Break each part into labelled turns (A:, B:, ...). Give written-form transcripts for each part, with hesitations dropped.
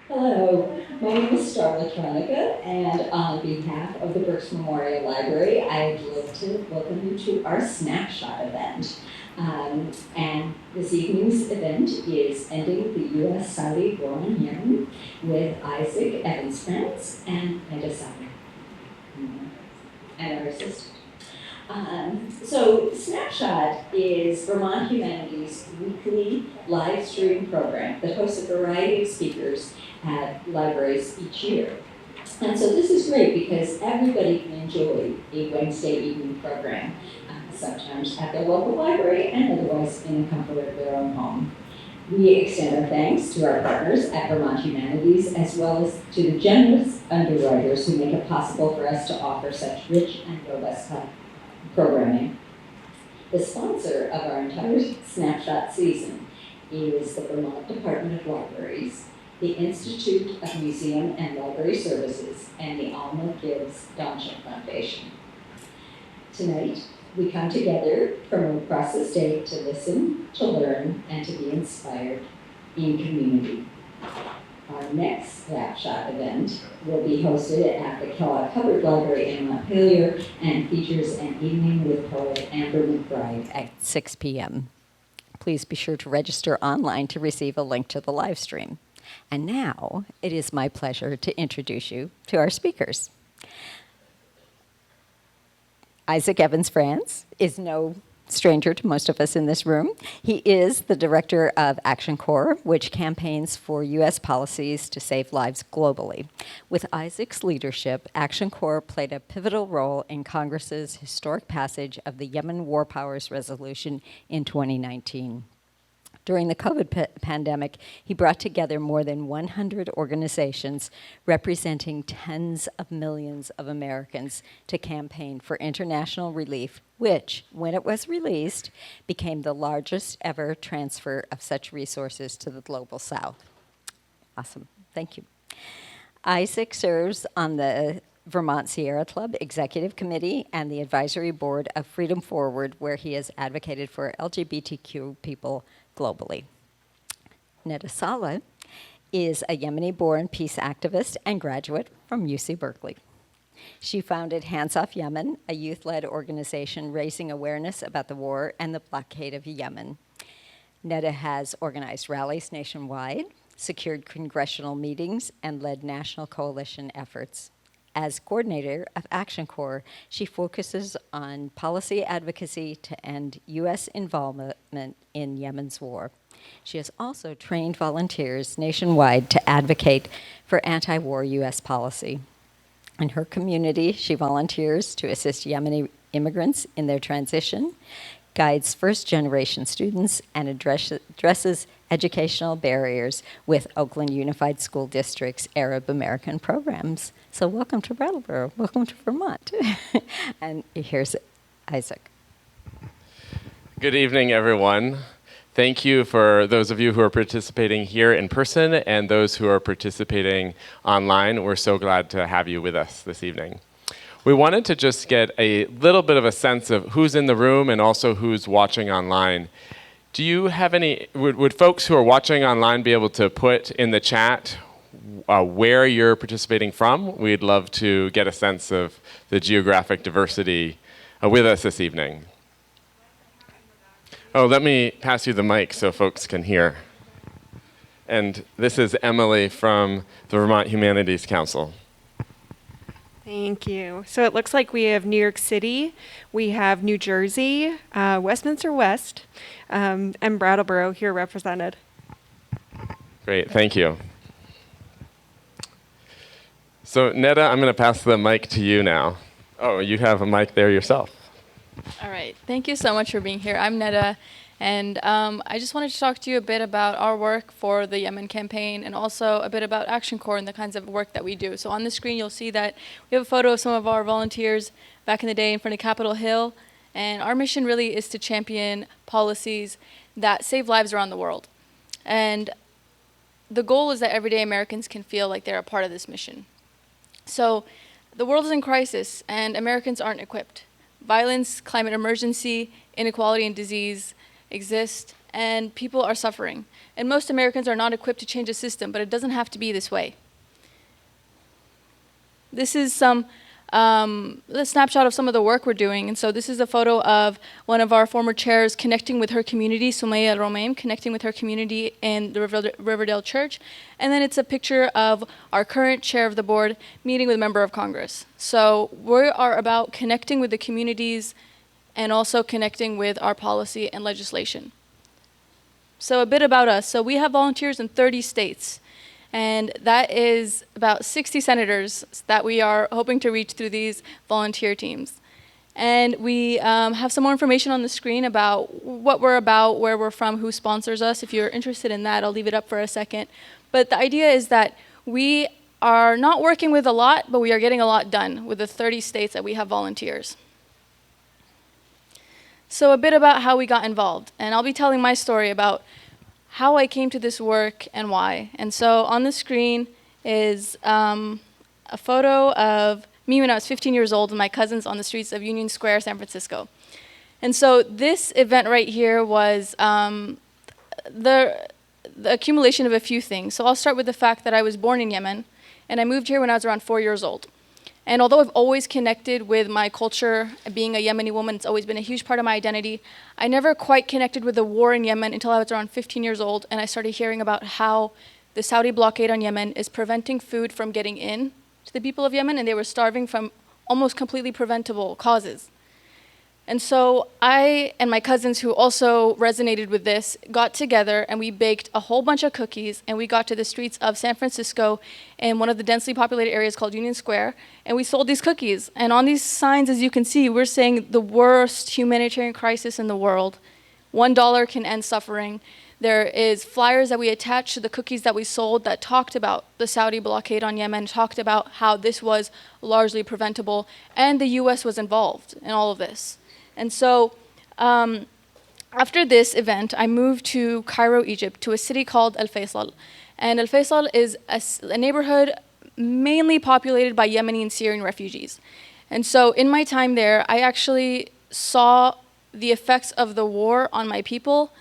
A: Hello, my name is Starla Tronica, and on behalf of the Brooks Memorial Library, I'd like to welcome you to our Snapshot event. And this evening's event is Ending the U.S.-Saudi War on Yemen with Isaac Evans-Frantz and Ida Sauer, and our assistant. So Snapshot is Vermont Humanities' weekly live stream program that hosts a variety of speakers at libraries each year. And so this is great because everybody can enjoy a Wednesday evening program, sometimes at their local library and otherwise in the comfort of their own home. We extend our thanks to our partners at Vermont Humanities, as well as to the generous underwriters who make it possible for us to offer such rich and robust programming. The sponsor of our entire Snapshot season is the Vermont Department of Libraries, the Institute of Museum and Library Services, and the Alma Gibbs Donship Foundation. Tonight, we come together from across the state to listen, to learn, and to be inspired in community. Our next Snapshot event will be hosted at the Kellogg Hubbard Library in Montpelier and features an evening with poet Amber McBride at 6 p.m. Please be sure to register online to receive a link to the live stream. And now, it is my pleasure to introduce you to our speakers. Isaac Evans-Frantz is no stranger to most of us in this room. He is the director of Action Corps, which campaigns for U.S. policies to save lives globally. With Isaac's leadership, Action Corps played a pivotal role in Congress's historic passage of the Yemen War Powers Resolution in 2019. During the COVID pandemic, he brought together more than 100 organizations representing tens of millions of Americans to campaign for international relief, which, when it was released, became the largest ever transfer of such resources to the global south. Awesome. Thank you. Isaac serves on the Vermont Sierra Club Executive Committee and the Advisory Board of Freedom Forward, where he has advocated for LGBTQ people globally. Neda Saleh is a Yemeni-born peace activist and graduate from UC Berkeley. She founded Hands Off Yemen, a youth-led organization raising awareness about the war and the blockade of Yemen. Neda has organized rallies nationwide, secured congressional meetings, and led national coalition efforts. As coordinator of Action Corps, she focuses on policy advocacy to end U.S. involvement in Yemen's war. She has also trained volunteers nationwide to advocate for anti-war U.S. policy. In her community, she volunteers to assist Yemeni immigrants in their transition, guides first-generation students, and addresses educational barriers with Oakland Unified School District's Arab American programs. So welcome to Brattleboro. Welcome to Vermont. And here's Isaac.
B: Good evening, everyone. Thank you for those of you who are participating here in person and those who are participating online. We're so glad to have you with us this evening. We wanted to just get a little bit of a sense of who's in the room and also who's watching online. Do you have any, would folks who are watching online be able to put in the chat where you're participating from? We'd love to get a sense of the geographic diversity with us this evening. Oh, let me pass you the mic so folks can hear. And this is Emily from the Vermont Humanities Council.
C: Thank you. So it looks like we have New York City, we have New Jersey, Westminster West, and Brattleboro here represented.
B: Great, thank you. So Neda, I'm going to pass the mic to you now. Oh, you have a mic there yourself.
D: All right. Thank you so much for being here. I'm Neda, and I just wanted to talk to you a bit about our work for the Yemen campaign and also a bit about Action Corps and the kinds of work that we do. So on the screen, you'll see that we have a photo of some of our volunteers back in the day in front of Capitol Hill, and our mission really is to champion policies that save lives around the world. And the goal is that everyday Americans can feel like they're a part of this mission. So the world is in crisis, and Americans aren't equipped. Violence, climate emergency, inequality, and disease exist, and people are suffering. And most Americans are not equipped to change the system, but it doesn't have to be this way. This is the snapshot of some of the work we're doing. And so this is a photo of one of our former chairs connecting with her community, Sumaya Romaim, connecting with her community in the Riverdale Church. And then it's a picture of our current chair of the board meeting with a member of Congress. So we are about connecting with the communities and also connecting with our policy and legislation. So a bit about us. So we have volunteers in 30 states. And that is about 60 senators that we are hoping to reach through these volunteer teams. And we have some more information on the screen about what we're about, where we're from, who sponsors us. If you're interested in that, I'll leave it up for a second. But the idea is that we are not working with a lot, but we are getting a lot done with the 30 states that we have volunteers. So a bit about how we got involved. And I'll be telling my story about how I came to this work and why. And so on the screen is a photo of me when I was 15 years old and my cousins on the streets of Union Square, San Francisco. And so this event right here was the accumulation of a few things. So I'll start with the fact that I was born in Yemen, and I moved here when I was around 4 years old. And although I've always connected with my culture, being a Yemeni woman, it's always been a huge part of my identity, I never quite connected with the war in Yemen until I was around 15 years old, and I started hearing about how the Saudi blockade on Yemen is preventing food from getting in to the people of Yemen, and they were starving from almost completely preventable causes. And so I and my cousins, who also resonated with this, got together and we baked a whole bunch of cookies, and we got to the streets of San Francisco in one of the densely populated areas called Union Square, and we sold these cookies. And on these signs, as you can see, we're saying the worst humanitarian crisis in the world. $1 can end suffering. There is flyers that we attached to the cookies that we sold that talked about the Saudi blockade on Yemen, talked about how this was largely preventable, and the US was involved in all of this. And so after this event, I moved to Cairo, Egypt, to a city called El Faisal. And El Faisal is a neighborhood mainly populated by Yemeni and Syrian refugees. And so in my time there, I actually saw the effects of the war on my people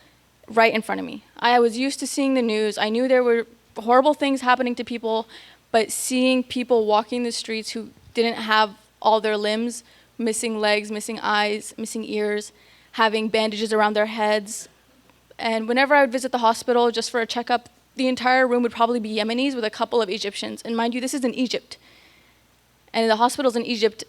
D: right in front of me. I was used to seeing the news. I knew there were horrible things happening to people, but seeing people walking the streets who didn't have all their limbs, missing legs, missing eyes, missing ears, having bandages around their heads. And whenever I would visit the hospital just for a checkup, the entire room would probably be Yemenis with a couple of Egyptians. And mind you, this is in Egypt. And in the hospitals in Egypt,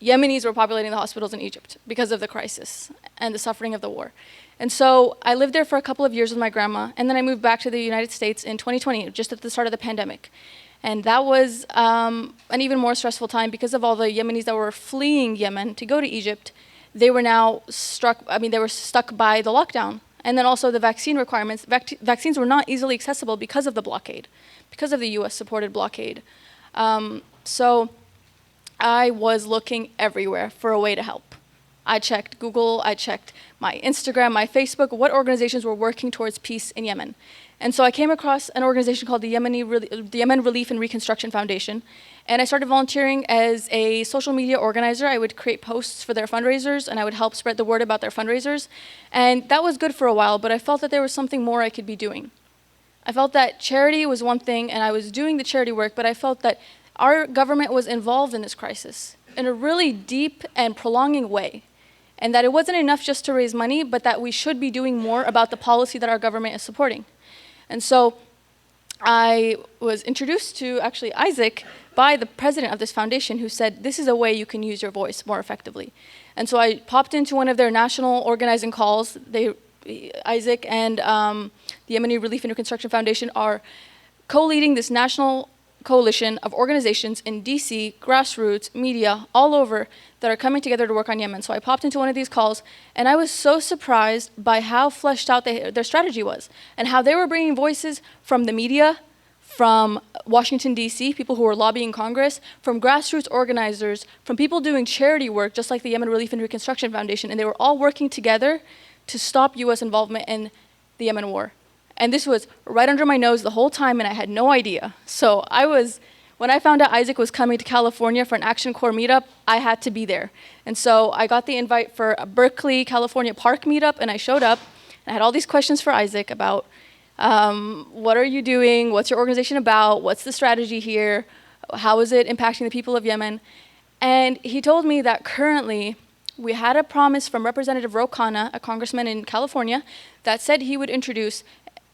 D: Yemenis were populating the hospitals in Egypt because of the crisis and the suffering of the war. And so I lived there for a couple of years with my grandma, and then I moved back to the United States in 2020, just at the start of the pandemic. And that was an even more stressful time because of all the Yemenis that were fleeing Yemen to go to Egypt. They were now stuck by the lockdown. And then also the vaccine requirements. Vaccines were not easily accessible because of the blockade, because of the US-supported blockade. So I was looking everywhere for a way to help. I checked Google, I checked my Instagram, my Facebook, what organizations were working towards peace in Yemen. And so I came across an organization called the Yemen Relief and Reconstruction Foundation, and I started volunteering as a social media organizer. I would create posts for their fundraisers, and I would help spread the word about their fundraisers. And that was good for a while, but I felt that there was something more I could be doing. I felt that charity was one thing, and I was doing the charity work, but I felt that our government was involved in this crisis in a really deep and prolonging way, and that it wasn't enough just to raise money, but that we should be doing more about the policy that our government is supporting. And so I was introduced to actually Isaac by the president of this foundation, who said, this is a way you can use your voice more effectively. And so I popped into one of their national organizing calls. Isaac and the Yemeni Relief and Reconstruction Foundation are co-leading this national coalition of organizations in DC, grassroots, media, all over, that are coming together to work on Yemen. So I popped into one of these calls, and I was so surprised by how fleshed out their strategy was, and how they were bringing voices from the media, from Washington, D.C., people who were lobbying Congress, from grassroots organizers, from people doing charity work, just like the Yemen Relief and Reconstruction Foundation, and they were all working together to stop U.S. involvement in the Yemen war. And this was right under my nose the whole time, and I had no idea. So when I found out Isaac was coming to California for an Action Corps meetup, I had to be there. And so I got the invite for a Berkeley, California Park meetup, and I showed up. And I had all these questions for Isaac about what are you doing? What's your organization about? What's the strategy here? How is it impacting the people of Yemen? And he told me that currently we had a promise from Representative Ro Khanna, a congressman in California, that said he would introduce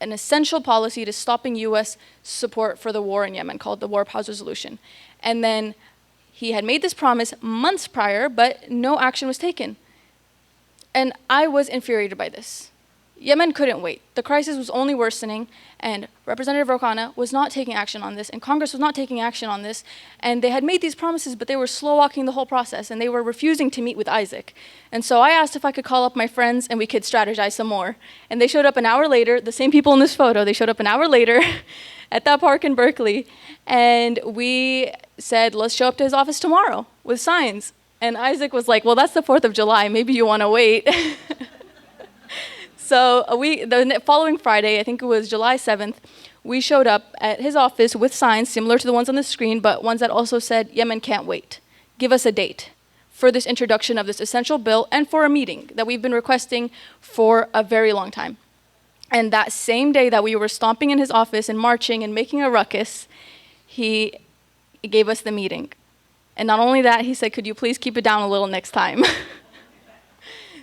D: an essential policy to stopping U.S. support for the war in Yemen called the War Powers Resolution. And then he had made this promise months prior, but no action was taken. And I was infuriated by this. Yemen couldn't wait. The crisis was only worsening, and Representative Ro Khanna was not taking action on this, and Congress was not taking action on this, and they had made these promises, but they were slow-walking the whole process, and they were refusing to meet with Isaac. And so I asked if I could call up my friends and we could strategize some more. And they showed up an hour later, the same people in this photo, they showed up an hour later at that park in Berkeley, and we said, let's show up to his office tomorrow with signs. And Isaac was like, well, that's the 4th of July, maybe you want to wait. So the following Friday, I think it was July 7th, we showed up at his office with signs similar to the ones on the screen, but ones that also said, Yemen can't wait. Give us a date for this introduction of this essential bill and for a meeting that we've been requesting for a very long time. And that same day that we were stomping in his office and marching and making a ruckus, he gave us the meeting. And not only that, he said, could you please keep it down a little next time?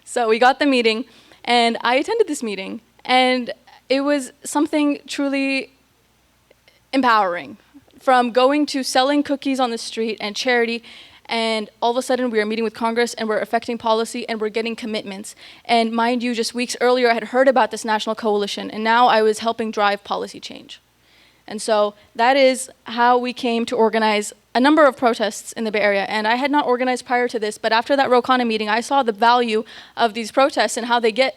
D: So we got the meeting. And I attended this meeting, and it was something truly empowering. From going to selling cookies on the street and charity, and all of a sudden we are meeting with Congress and we're affecting policy and we're getting commitments. And mind you, just weeks earlier I had heard about this national coalition, and now I was helping drive policy change. And so that is how we came to organize a number of protests in the Bay Area. And I had not organized prior to this, but after that Ro Khanna meeting, I saw the value of these protests and how they get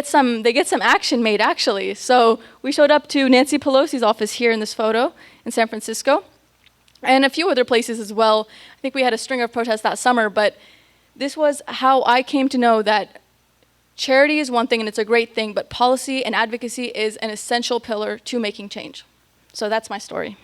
D: some action made, actually. So we showed up to Nancy Pelosi's office here in this photo in San Francisco, and a few other places as well. I think we had a string of protests that summer, but this was how I came to know that charity is one thing and it's a great thing, but policy and advocacy is an essential pillar to making change. So that's my story.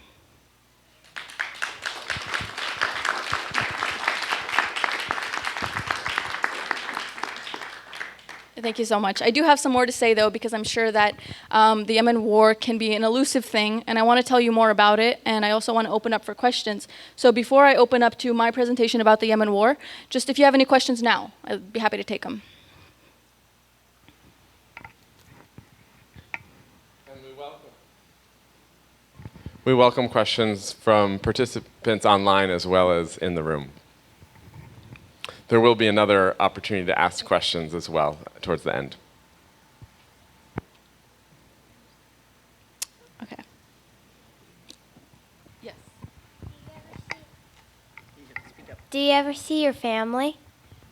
D: Thank you so much. I do have some more to say, though, because I'm sure that the Yemen war can be an elusive thing, and I want to tell you more about it, and I also want to open up for questions. So before I open up to my presentation about the Yemen war, just if you have any questions now, I'd be happy to take them.
B: We welcome questions from participants online as well as in the room. There will be another opportunity to ask questions as well towards the end.
D: Okay. Yes.
E: Do you ever see your family?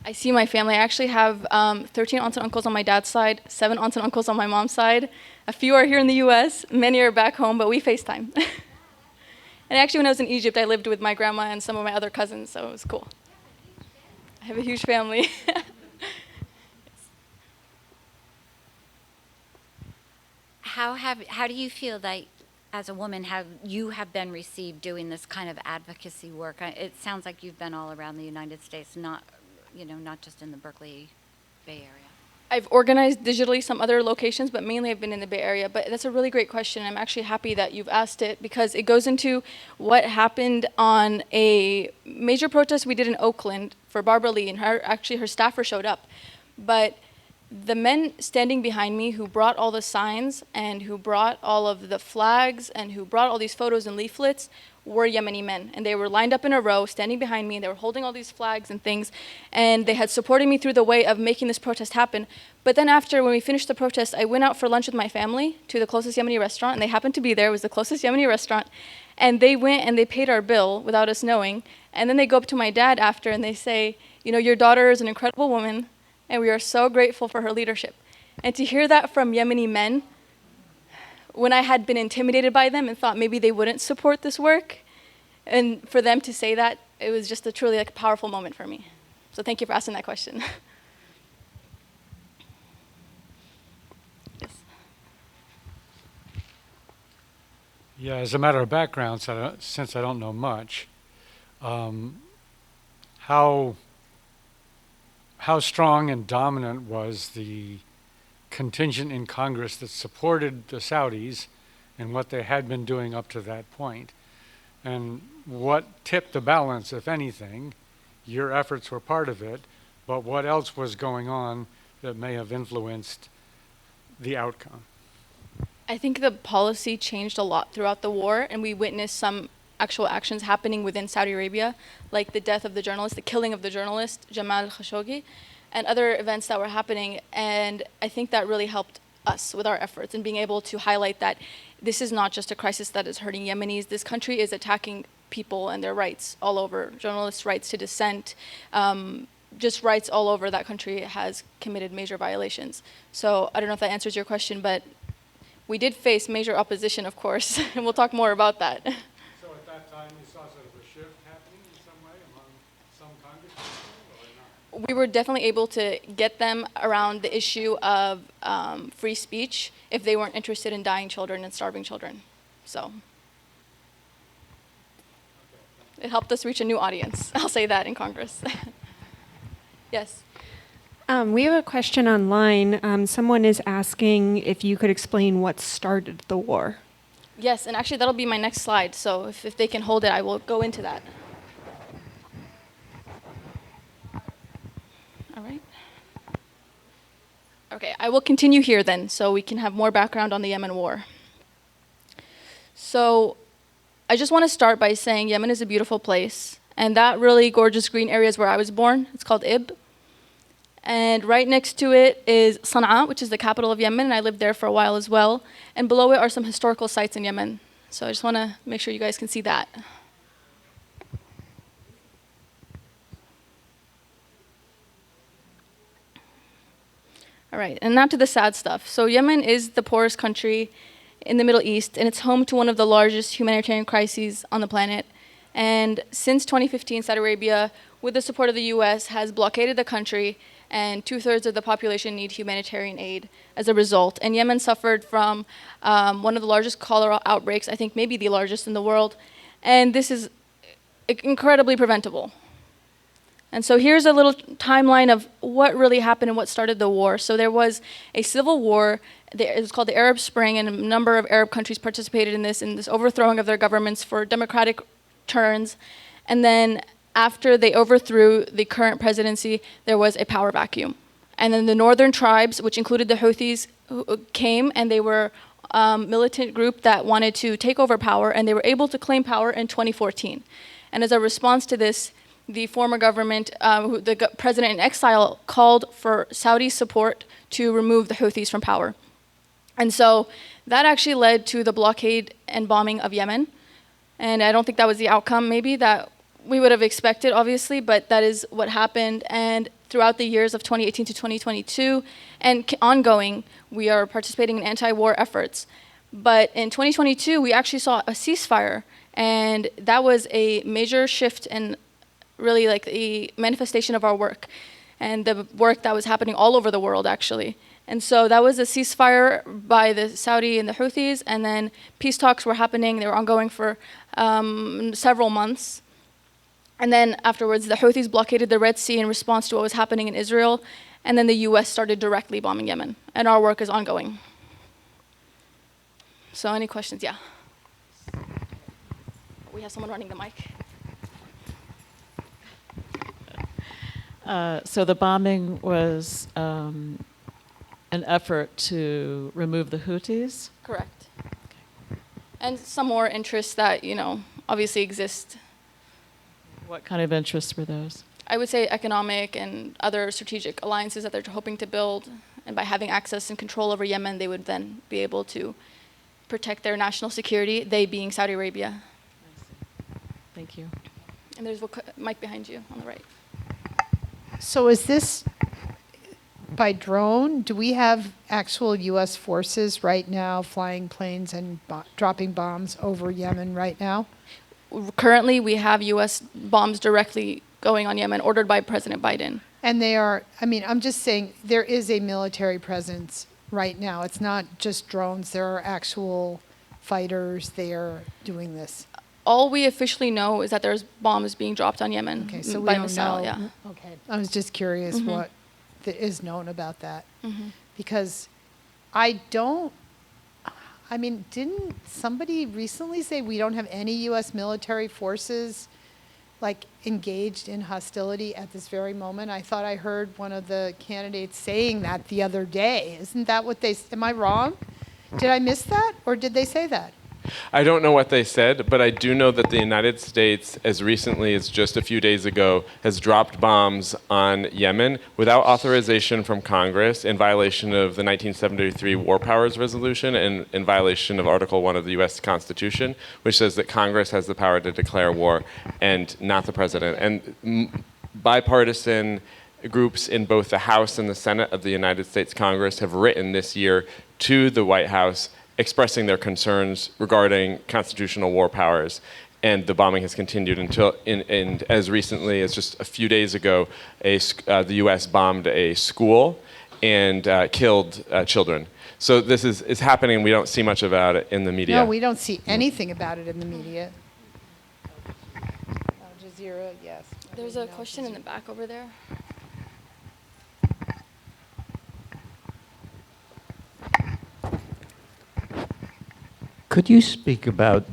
D: I see my family. I actually have 13 aunts and uncles on my dad's side, 7 aunts and uncles on my mom's side. A few are here in the US, many are back home, but we FaceTime. And actually, when I was in Egypt, I lived with my grandma and some of my other cousins, so it was cool. I have a huge family.
F: How do you feel that, as a woman, how you have been received doing this kind of advocacy work? It sounds like you've been all around the United States, not just in the Berkeley Bay Area.
D: I've organized digitally some other locations, but mainly I've been in the Bay Area. But that's a really great question. I'm actually happy that you've asked it because it goes into what happened on a major protest we did in Oakland for Barbara Lee, and her staffer showed up. But the men standing behind me who brought all the signs and who brought all of the flags and who brought all these photos and leaflets were Yemeni men. And they were lined up in a row, standing behind me, and they were holding all these flags and things. And they had supported me through the way of making this protest happen. But then after, when we finished the protest, I went out for lunch with my family to the closest Yemeni restaurant, and they happened to be there. It was the closest Yemeni restaurant. And they went and they paid our bill without us knowing. And then they go up to my dad after and they say, your daughter is an incredible woman, and we are so grateful for her leadership. And to hear that from Yemeni men, when I had been intimidated by them and thought maybe they wouldn't support this work, and for them to say that, it was just a truly powerful moment for me. So thank you for asking that question. Yes.
G: Yeah, as a matter of background, since I don't know much, how strong and dominant was the contingent in Congress that supported the Saudis and what they had been doing up to that point. And what tipped the balance, if anything? Your efforts were part of it, but what else was going on that may have influenced the outcome?
D: I think the policy changed a lot throughout the war, and we witnessed some actual actions happening within Saudi Arabia, like the death of the journalist, the killing of the journalist, Jamal Khashoggi, and other events that were happening. And I think that really helped us with our efforts and being able to highlight that this is not just a crisis that is hurting Yemenis. This country is attacking people and their rights all over, journalists' rights to dissent, just rights all over. That country has committed major violations. So I don't know if that answers your question, but we did face major opposition, of course, and we'll talk more about that.
G: So at that time, you saw sort of a shift happening in some way among some congresspeople, or not?
D: We were definitely able to get them around the issue of free speech if they weren't interested in dying children and starving children. So it helped us reach a new audience. I'll say that in Congress. Yes.
C: We have a question online. Someone is asking if you could explain what started the war.
D: Yes, and actually that'll be my next slide. So if they can hold it, I will go into that. All right. Okay, I will continue here then, so we can have more background on the Yemen war. So I just want to start by saying Yemen is a beautiful place, and that really gorgeous green area is where I was born. It's called Ib. And right next to it is Sana'a, which is the capital of Yemen, and I lived there for a while as well. And below it are some historical sites in Yemen. So I just want to make sure you guys can see that. All right, and now to the sad stuff. So Yemen is the poorest country in the Middle East, and it's home to one of the largest humanitarian crises on the planet. And since 2015, Saudi Arabia, with the support of the US, has blockaded the country, and 2/3 of the population need humanitarian aid as a result. And Yemen suffered from one of the largest cholera outbreaks, I think maybe the largest in the world, and this is incredibly preventable. And so here's a little timeline of what really happened and what started the war. So there was a civil war. It was called the Arab Spring, and a number of Arab countries participated in this overthrowing of their governments for democratic turns. And then after they overthrew the current presidency, there was a power vacuum. And then the northern tribes, which included the Houthis, came, and they were a militant group that wanted to take over power, and they were able to claim power in 2014. And as a response to this, the former government, the president in exile, called for Saudi support to remove the Houthis from power. And so that actually led to the blockade and bombing of Yemen. And I don't think that was the outcome, maybe, that we would have expected, obviously, but that is what happened. And throughout the years of 2018 to 2022 and ongoing, we are participating in anti-war efforts. But in 2022, we actually saw a ceasefire, and that was a major shift in really like the manifestation of our work and the work that was happening all over the world, actually. And so that was a ceasefire by the Saudi and the Houthis, and then peace talks were happening. They were ongoing for several months. And then afterwards, the Houthis blockaded the Red Sea in response to what was happening in Israel, and then the US started directly bombing Yemen, and our work is ongoing. So any questions? Yeah. We have someone running the mic.
H: So the bombing was an effort to remove the Houthis?
D: Correct. And some more interests that, obviously exist.
H: What kind of interests were those?
D: I would say economic and other strategic alliances that they're hoping to build. And by having access and control over Yemen, they would then be able to protect their national security, they being Saudi Arabia.
H: Thank you.
D: And there's a mic behind you on the right.
I: So is this by drone? Do we have actual U.S. forces right now flying planes and dropping bombs over Yemen right now?
D: Currently, we have U.S. bombs directly going on Yemen, ordered by President Biden.
I: And they are, I'm just saying there is a military presence right now. It's not just drones. There are actual fighters there doing this.
D: All we officially know is that there's bombs being dropped on Yemen.
I: Okay, so we
D: by
I: don't
D: missile,
I: know.
D: Yeah.
I: Okay, I was just curious what is known about that. Because didn't somebody recently say we don't have any U.S. military forces like engaged in hostility at this very moment? I thought I heard one of the candidates saying that the other day. Isn't that what am I wrong? Did I miss that, or did they say that?
B: I don't know what they said, but I do know that the United States, as recently as just a few days ago, has dropped bombs on Yemen without authorization from Congress in violation of the 1973 War Powers Resolution and in violation of Article 1 of the U.S. Constitution, which says that Congress has the power to declare war and not the president. And bipartisan groups in both the House and the Senate of the United States Congress have written this year to the White House expressing their concerns regarding constitutional war powers, and the bombing has continued until, and as recently as just a few days ago, the U.S. bombed a school and killed children. So this is happening. We don't see much about it in the media.
I: No, we don't see anything about it in the media. Al Jazeera, yes.
D: There's a question in the back over there.
J: Could you speak about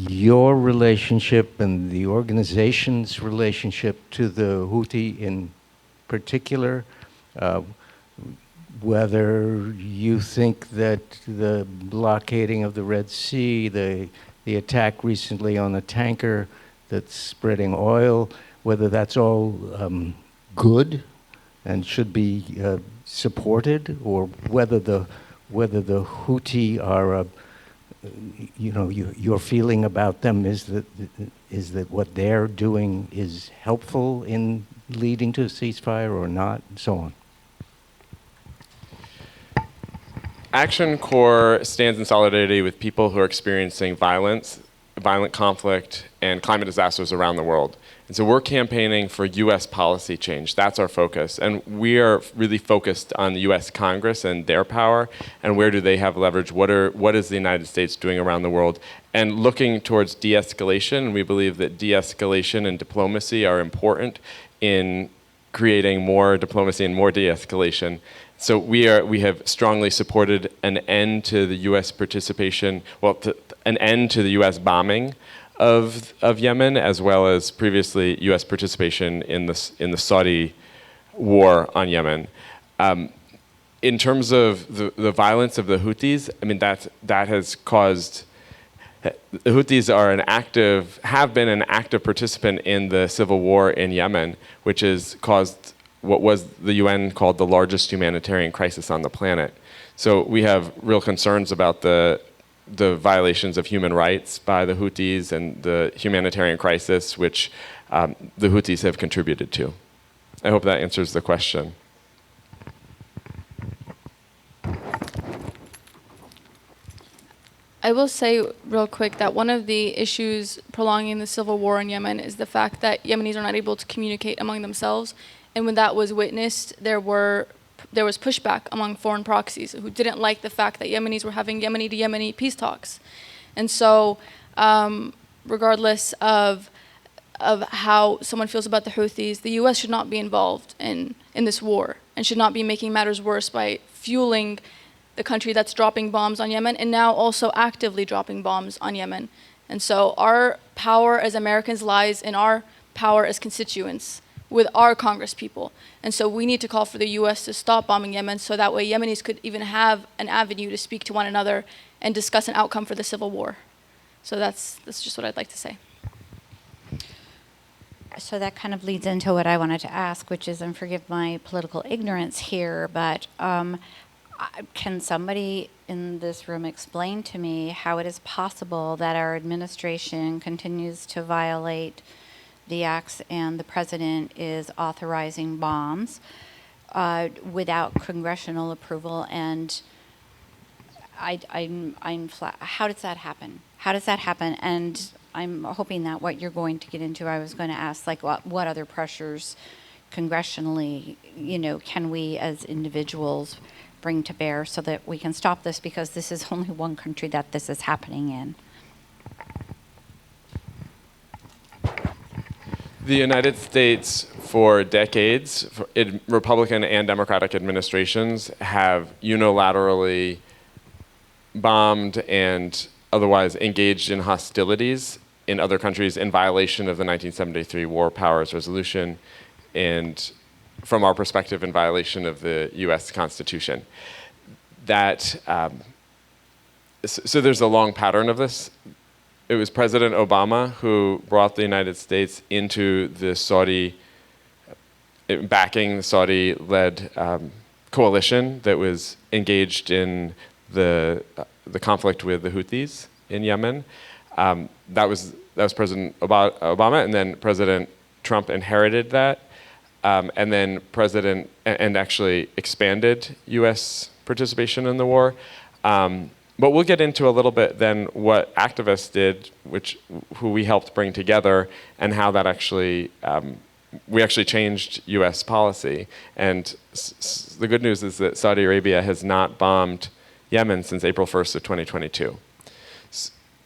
J: your relationship and the organization's relationship to the Houthi in particular? Whether you think that the blockading of the Red Sea, the attack recently on a tanker that's spreading oil, whether that's all good and should be supported, or whether the Houthi are your feeling about them is that what they're doing is helpful in leading to a ceasefire or not, and so on.
B: Action Corps stands in solidarity with people who are experiencing violent conflict, and climate disasters around the world. And so we're campaigning for U.S. policy change. That's our focus. And we are really focused on the U.S. Congress and their power, and where do they have leverage? What is the United States doing around the world? And looking towards de-escalation. We believe that de-escalation and diplomacy are important in creating more diplomacy and more de-escalation. So we have strongly supported an end to the U.S. participation, an end to the U.S. bombing of Yemen, as well as previously U.S. participation in the Saudi war on Yemen. In terms of the violence of the Houthis, I mean that has caused. The Houthis have been an active participant in the civil war in Yemen, which has caused what was the UN called the largest humanitarian crisis on the planet. So we have real concerns about the violations of human rights by the Houthis and the humanitarian crisis which the Houthis have contributed to. I hope that answers the question.
D: I will say real quick that one of the issues prolonging the civil war in Yemen is the fact that Yemenis are not able to communicate among themselves. And when that was witnessed, there was pushback among foreign proxies who didn't like the fact that Yemenis were having Yemeni to Yemeni peace talks. And so regardless of how someone feels about the Houthis, the U.S. should not be involved in this war and should not be making matters worse by fueling the country that's dropping bombs on Yemen and now also actively dropping bombs on Yemen. And so our power as Americans lies in our power as constituents with our Congress people. And so we need to call for the U.S. to stop bombing Yemen so that way Yemenis could even have an avenue to speak to one another and discuss an outcome for the civil war. So that's just what I'd like to say.
F: So that kind of leads into what I wanted to ask, which is, and forgive my political ignorance here, but can somebody in this room explain to me how it is possible that our administration continues to violate the acts and the president is authorizing bombs without congressional approval? And I'm flat. How does that happen? How does that happen? And I'm hoping that what you're going to get into, I was going to ask, like, what other pressures congressionally, can we as individuals bring to bear so that we can stop this, because this is only one country that this is happening in.
B: The United States, for decades, Republican and Democratic administrations have unilaterally bombed and otherwise engaged in hostilities in other countries in violation of the 1973 War Powers Resolution, and from our perspective, in violation of the US Constitution. So there's a long pattern of this. It was President Obama who brought the United States into the backing the Saudi-led coalition that was engaged in the conflict with the Houthis in Yemen. That was President Obama, and then President Trump inherited that, and then and actually expanded U.S. participation in the war. But we'll get into a little bit then what activists did, who we helped bring together, and how that actually, we actually changed US policy. And the good news is that Saudi Arabia has not bombed Yemen since April 1st of 2022.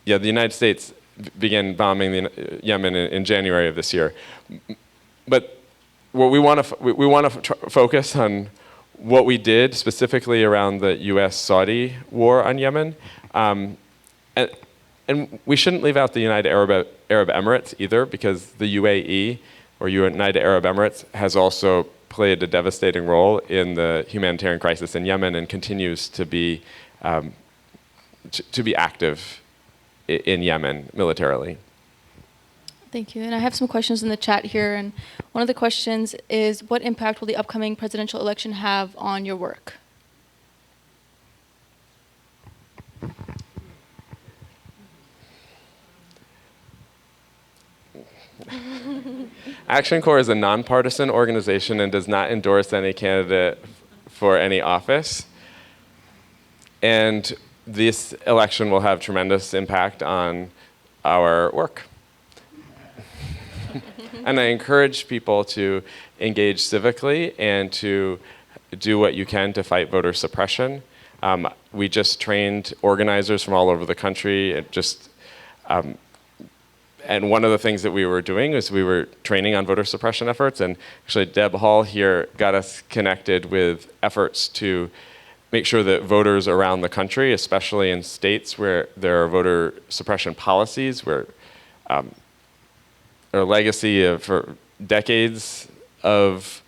B: The United States began bombing Yemen in January of this year. But what we want to focus on what we did specifically around the US-Saudi war on Yemen. And we shouldn't leave out the United Arab Emirates either, because the UAE, or United Arab Emirates, has also played a devastating role in the humanitarian crisis in Yemen and continues to be active in Yemen militarily.
D: Thank you. And I have some questions in the chat here. And one of the questions is, what impact will the upcoming presidential election have on your work?
B: Action Corps is a nonpartisan organization and does not endorse any candidate for any office. And this election will have tremendous impact on our work. And I encourage people to engage civically and to do what you can to fight voter suppression. We just trained organizers from all over the country. And one of the things that we were doing is we were training on voter suppression efforts. And actually, Deb Hall here got us connected with efforts to make sure that voters around the country, especially in states where there are voter suppression policies, where a legacy for decades of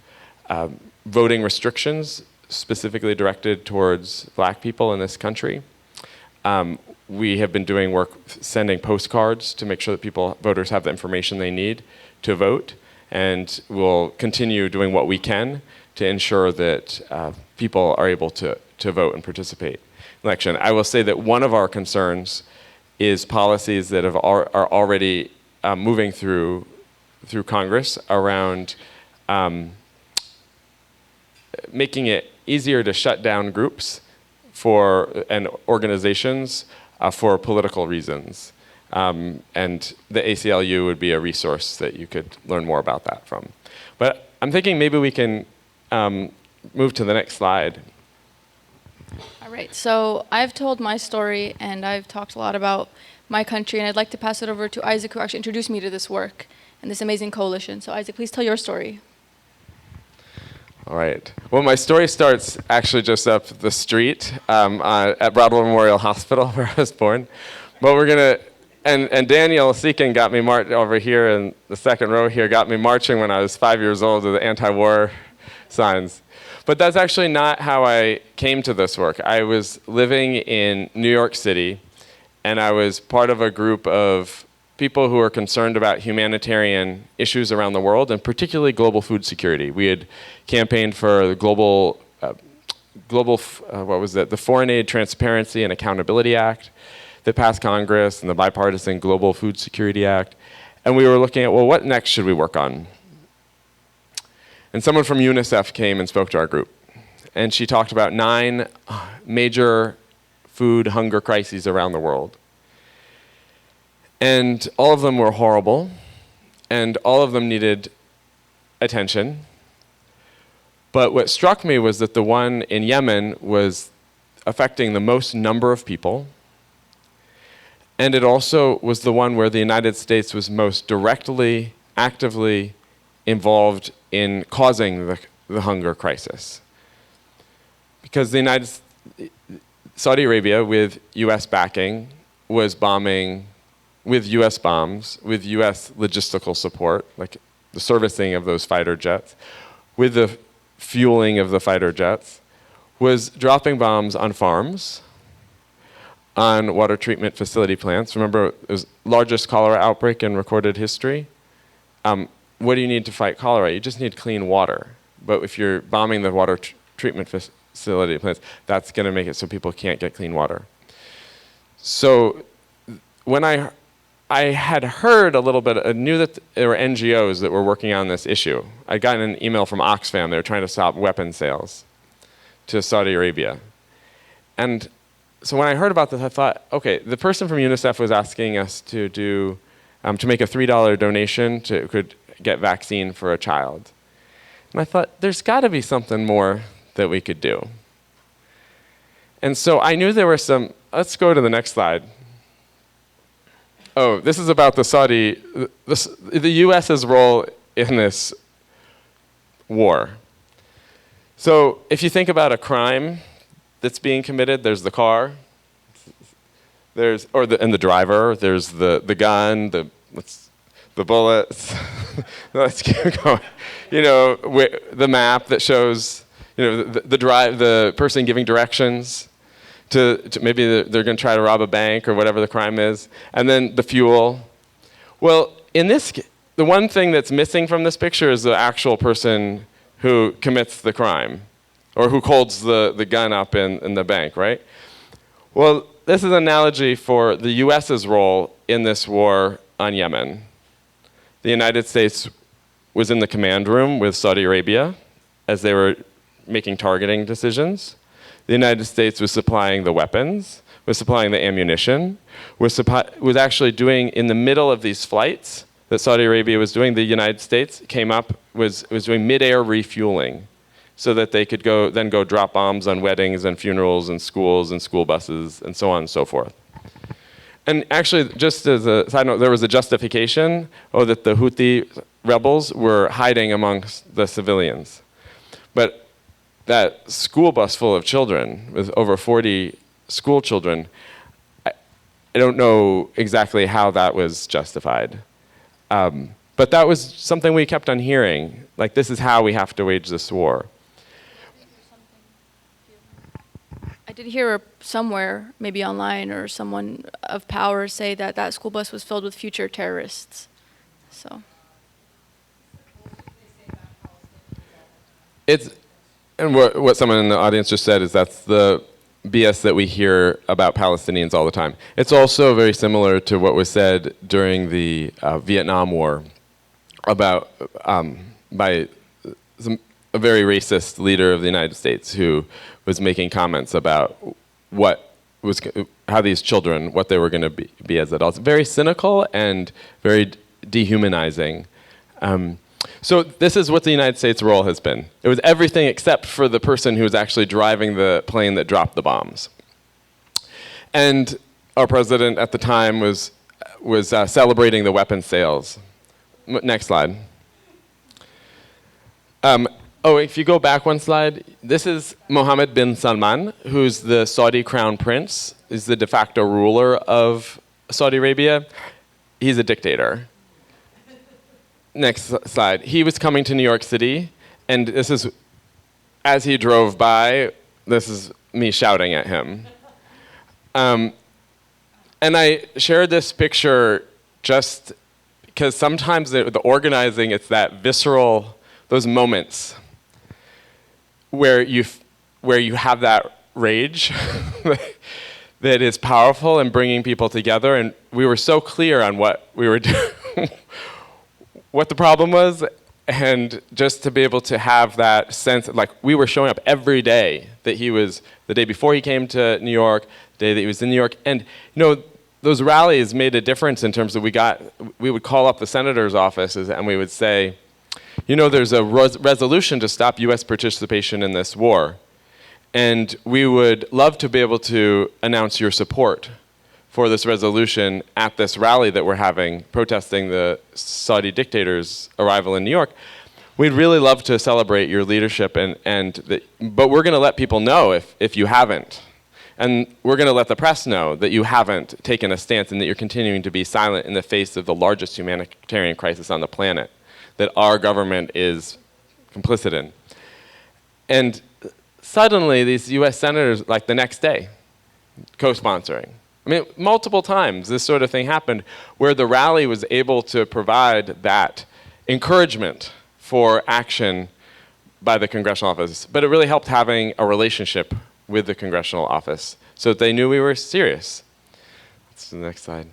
B: voting restrictions specifically directed towards black people in this country. We have been doing work sending postcards to make sure that voters have the information they need to vote, and we'll continue doing what we can to ensure that people are able to vote and participate in election. I will say that one of our concerns is policies that are already moving through Congress around making it easier to shut down groups and organizations for political reasons. And the ACLU would be a resource that you could learn more about that from. But I'm thinking maybe we can move to the next slide.
D: All right, so I've told my story and I've talked a lot about my country, and I'd like to pass it over to Isaac, who actually introduced me to this work and this amazing coalition. So Isaac, please tell your story.
B: All right. Well, my story starts actually just up the street at Brattleboro Memorial Hospital, where I was born. But we're gonna, and Daniel Seekin got me over here in the second row here, got me marching when I was 5 years old with the anti-war signs. But that's actually not how I came to this work. I was living in New York City, and I was part of a group of people who are concerned about humanitarian issues around the world, and particularly global food security. We had campaigned for the the Foreign Aid Transparency and Accountability Act that passed Congress, and the bipartisan Global Food Security Act. And we were looking at, well, what next should we work on? And someone from UNICEF came and spoke to our group. And she talked about 9 major food hunger crises around the world. And all of them were horrible, and all of them needed attention. But what struck me was that the one in Yemen was affecting the most number of people, and it also was the one where the United States was most directly actively involved in causing the hunger crisis. Because Saudi Arabia, with US backing, was bombing with US bombs, with US logistical support, like the servicing of those fighter jets, with the fueling of the fighter jets, was dropping bombs on farms, on water treatment facility plants. Remember, it was the largest cholera outbreak in recorded history. What do you need to fight cholera? You just need clean water. But if you're bombing the water treatment facility plants, that's going to make it so people can't get clean water. So when I had heard a little bit, I knew that there were NGOs that were working on this issue. I'd gotten an email from Oxfam. They were trying to stop weapon sales to Saudi Arabia. And so when I heard about this, I thought, okay, the person from UNICEF was asking us to do, to make a $3 donation could get vaccine for a child. And I thought, there's got to be something more that we could do. And so I knew there were some, let's go to the next slide. Oh, this is about the US's role in this war. So if you think about a crime that's being committed, there's the car, and the driver, there's the gun, the bullets. Let's keep going. The map that shows, the person giving directions to maybe they're going to try to rob a bank or whatever the crime is, and then the fuel. Well, the one thing that's missing from this picture is the actual person who commits the crime, or who holds the gun up in the bank, right? Well, this is an analogy for the US's role in this war on Yemen. The United States was in the command room with Saudi Arabia as they were making targeting decisions. The United States was supplying the weapons, was supplying the ammunition, was actually doing, in the middle of these flights that Saudi Arabia was doing, the United States came up, was doing mid-air refueling so that they could then go drop bombs on weddings and funerals and schools and school buses and so on and so forth. And actually, just as a side note, there was a justification, that the Houthi rebels were hiding amongst the civilians. But that school bus full of children, with over 40 school children, I don't know exactly how that was justified. But that was something we kept on hearing, like, this is how we have to wage this war.
D: I did hear somewhere, maybe online, or someone of power say that school bus was filled with future terrorists. So.
B: And what someone in the audience just said is that's the BS that we hear about Palestinians all the time. It's also very similar to what was said during the Vietnam War by a very racist leader of the United States who was making comments about how these children, what they were going to be as adults. Very cynical and very dehumanizing. So this is what the United States' role has been. It was everything except for the person who was actually driving the plane that dropped the bombs. And our president at the time was celebrating the weapons sales. Next slide. If you go back one slide, this is Mohammed bin Salman, who's the Saudi crown prince, is the de facto ruler of Saudi Arabia. He's a dictator. Next slide. He was coming to New York City, and this is, as he drove by, this is me shouting at him. And I shared this picture just because sometimes the organizing, it's that visceral, those moments where you have that rage that is powerful and bringing people together. And we were so clear on what we were doing, what the problem was, and just to be able to have that sense, like we were showing up every day that he was, the day before he came to New York, the day that he was in New York. And those rallies made a difference in terms of we would call up the senator's offices and we would say, there's a resolution to stop US participation in this war. And we would love to be able to announce your support for this resolution at this rally that we're having, protesting the Saudi dictator's arrival in New York, we'd really love to celebrate your leadership, but we're going to let people know if you haven't. And we're going to let the press know that you haven't taken a stance and that you're continuing to be silent in the face of the largest humanitarian crisis on the planet that our government is complicit in. And suddenly, these US senators, like the next day, co-sponsoring. I mean, multiple times this sort of thing happened where the rally was able to provide that encouragement for action by the congressional office. But it really helped having a relationship with the congressional office so that they knew we were serious. That's the next slide.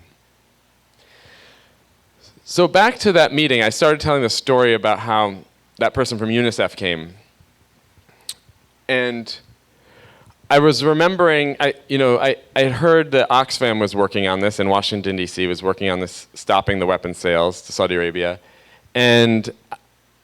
B: So back to that meeting, I started telling the story about how that person from UNICEF came. And I was remembering, I had heard that Oxfam was working on this in Washington, D.C., was working on this, stopping the weapons sales to Saudi Arabia. And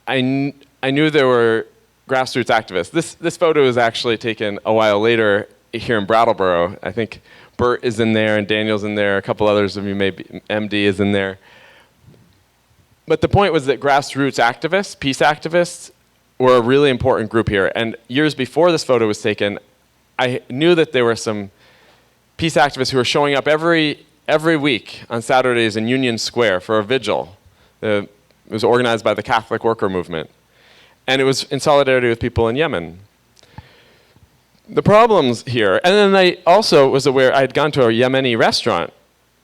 B: I knew there were grassroots activists. This photo was actually taken a while later here in Brattleboro. I think Bert is in there and Daniel's in there. A couple others of you, maybe MD is in there. But the point was that grassroots activists, peace activists, were a really important group here. And years before this photo was taken, I knew that there were some peace activists who were showing up every week on Saturdays in Union Square for a vigil. It was organized by the Catholic Worker Movement. And it was in solidarity with people in Yemen. The problems here, and then I also was aware, I had gone to a Yemeni restaurant.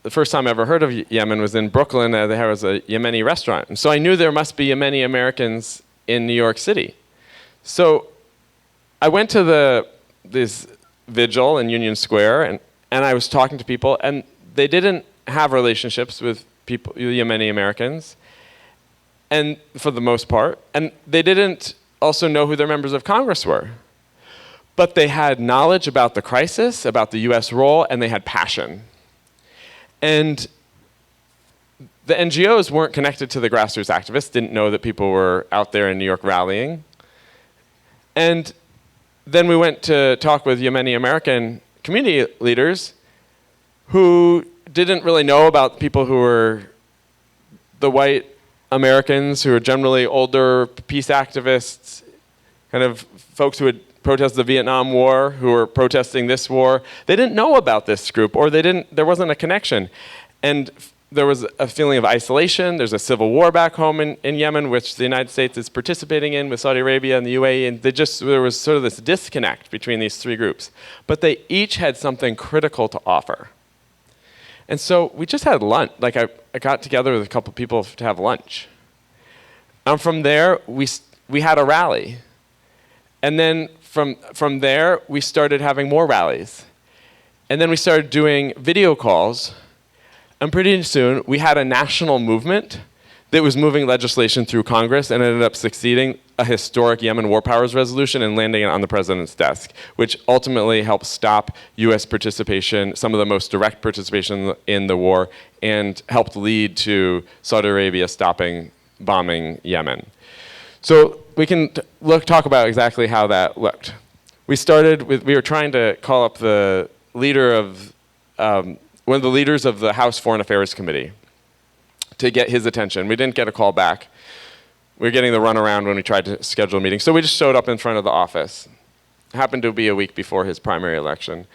B: The first time I ever heard of Yemen was in Brooklyn. There was a Yemeni restaurant. And so I knew there must be Yemeni-Americans in New York City. So I went to this vigil in Union Square, and I was talking to people, and they didn't have relationships with people, Yemeni-Americans, and for the most part, and they didn't also know who their members of Congress were. But they had knowledge about the crisis, about the US role, and they had passion. And the NGOs weren't connected to the grassroots activists, didn't know that people were out there in New York rallying. And then we went to talk with Yemeni-American community leaders who didn't really know about people who were the white Americans who are generally older peace activists, kind of folks who had protested the Vietnam War, who were protesting this war. They didn't know about this group, or there wasn't a connection. And there was a feeling of isolation. There's a civil war back home in Yemen, which the United States is participating in with Saudi Arabia and the UAE, and there was sort of this disconnect between these three groups. But they each had something critical to offer. And so we just had lunch. Like I got together with a couple people to have lunch. And from there, we had a rally. And then from there, we started having more rallies. And then we started doing video calls. And pretty soon, we had a national movement that was moving legislation through Congress and ended up succeeding a historic Yemen War Powers Resolution and landing it on the president's desk, which ultimately helped stop US participation, some of the most direct participation in the war, and helped lead to Saudi Arabia stopping bombing Yemen. So we can talk about exactly how that looked. We were trying to call up the leader of, one of the leaders of the House Foreign Affairs Committee to get his attention. We didn't get a call back. We were getting the runaround when we tried to schedule a meeting. So we just showed up in front of the office. It happened to be a week before his primary election,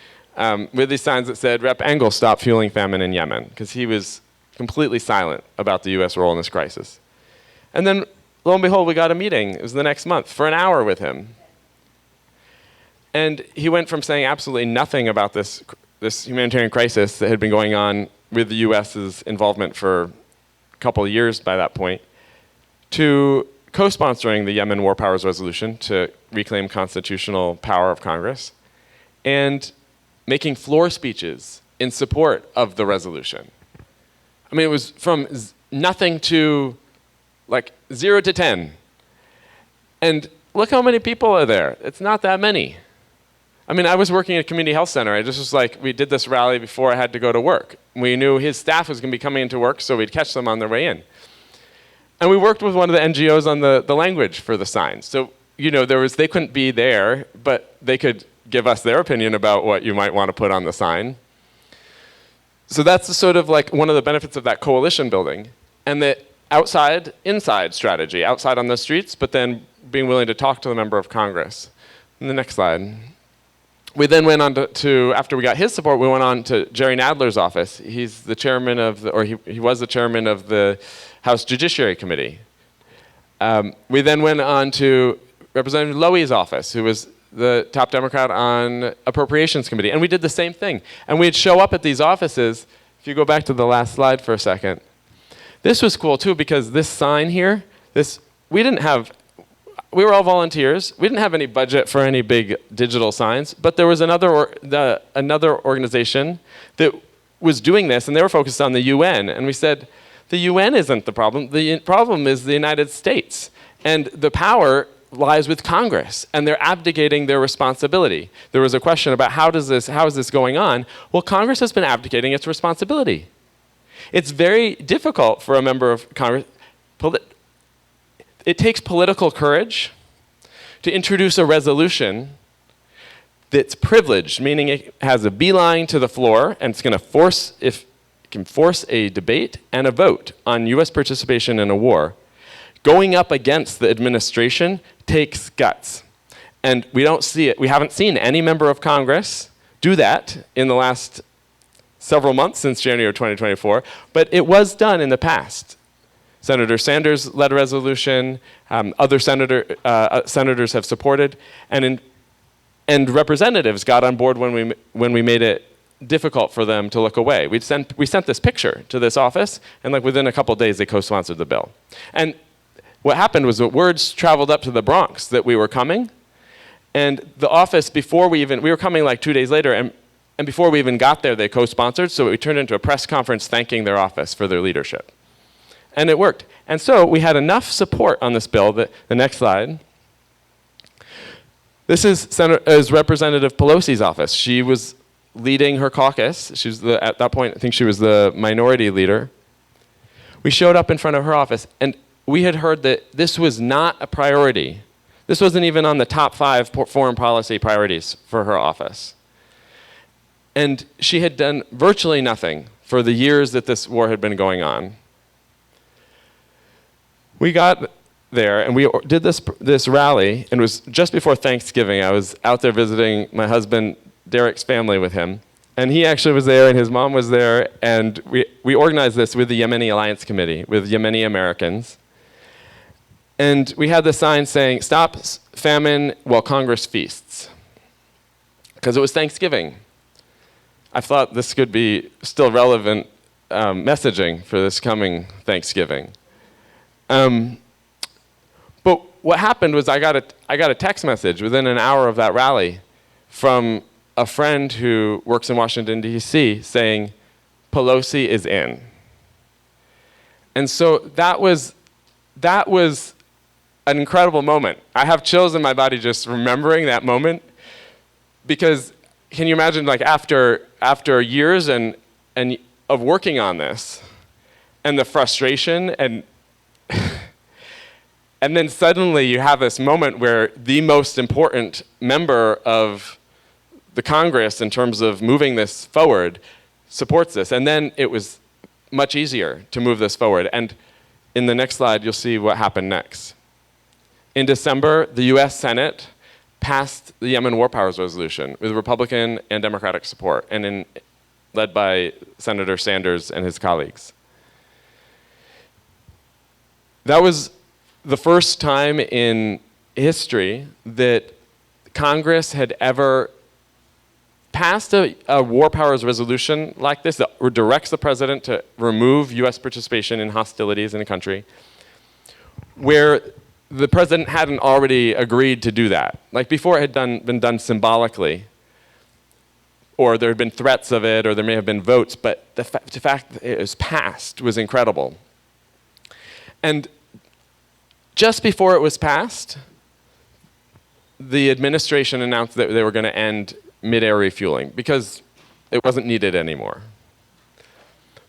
B: with these signs that said, Rep. Engel, stop fueling famine in Yemen, because he was completely silent about the US role in this crisis. And then, lo and behold, we got a meeting. It was the next month for an hour with him. And he went from saying absolutely nothing about this humanitarian crisis that had been going on with the US's involvement for a couple of years by that point, to co-sponsoring the Yemen War Powers Resolution to reclaim constitutional power of Congress, and making floor speeches in support of the resolution. I mean, it was from nothing to like 0 to 10. And look how many people are there. It's not that many. I mean, I was working at a community health center. I just was like, we did this rally before I had to go to work. We knew his staff was going to be coming into work, so we'd catch them on their way in. And we worked with one of the NGOs on the language for the signs. So, they couldn't be there, but they could give us their opinion about what you might want to put on the sign. So that's the sort of like one of the benefits of that coalition building, and the inside strategy, outside on the streets, but then being willing to talk to the member of Congress. And the next slide. We then went on to, after we got his support, we went on to Jerry Nadler's office. He's the chairman of he was the chairman of the House Judiciary Committee. We then went on to Representative Lowy's office, who was the top Democrat on Appropriations Committee. And we did the same thing. And we'd show up at these offices. If you go back to the last slide for a second. This was cool too, because this sign here, we were all volunteers. We didn't have any budget for any big digital signs, but there was another organization that was doing this, and they were focused on the UN. And we said, the UN isn't the problem. The problem is the United States. And the power lies with Congress, and they're abdicating their responsibility. There was a question about how is this going on? Well, Congress has been abdicating its responsibility. It's very difficult for a member of Congress. It takes political courage to introduce a resolution that's privileged, meaning it has a beeline to the floor, and it's going to force a debate and a vote on U.S. participation in a war. Going up against the administration takes guts. And we don't see it. We haven't seen any member of Congress do that in the last several months since January of 2024, but it was done in the past. Senator Sanders led a resolution, other senators have supported, and representatives got on board when we made it difficult for them to look away. We sent this picture to this office, and like within a couple of days they co-sponsored the bill. And what happened was that words traveled up to the Bronx that we were coming, and the office, we were coming like 2 days later, and before we even got there, they co-sponsored, so we turned into a press conference thanking their office for their leadership. And it worked. And so we had enough support on this bill that, the next slide. This is Representative Pelosi's office. She was leading her caucus. At that point, I think she was the minority leader. We showed up in front of her office, and we had heard that this was not a priority. This wasn't even on the top 5 foreign policy priorities for her office. And she had done virtually nothing for the years that this war had been going on. We got there, and we did this rally, and it was just before Thanksgiving. I was out there visiting my husband Derek's family with him, and he actually was there, and his mom was there, and we organized this with the Yemeni Alliance Committee, with Yemeni-Americans. And we had the sign saying, "Stop famine while Congress feasts," because it was Thanksgiving. I thought this could be still relevant messaging for this coming Thanksgiving. But what happened was I got a text message within an hour of that rally from a friend who works in Washington, D.C., saying, "Pelosi is in." And so that was an incredible moment. I have chills in my body just remembering that moment, because can you imagine, like after years and of working on this, and the frustration, and then suddenly you have this moment where the most important member of the Congress in terms of moving this forward supports this, and then it was much easier to move this forward. And in the next slide, you'll see what happened next. In December, the US Senate passed the Yemen War Powers Resolution with Republican and Democratic support, and led by Senator Sanders and his colleagues. That was the first time in history that Congress had ever passed a war powers resolution like this that directs the president to remove US participation in hostilities in a country, where the president hadn't already agreed to do that. Like before, it had been done symbolically, or there had been threats of it, or there may have been votes, but the fact that it was passed was incredible. And just before it was passed, the administration announced that they were going to end mid-air refueling because it wasn't needed anymore.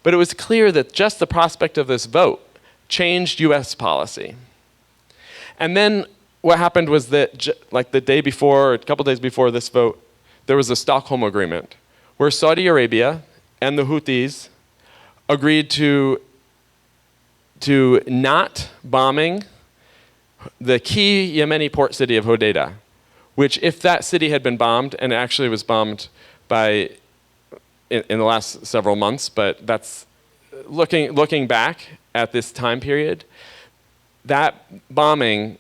B: But it was clear that just the prospect of this vote changed US policy. And then what happened was that like the day before, or a couple days before this vote, there was a Stockholm Agreement where Saudi Arabia and the Houthis agreed to not bombing the key Yemeni port city of Hodeidah, which if that city had been bombed, and it actually was bombed in the last several months, but that's looking back at this time period, that bombing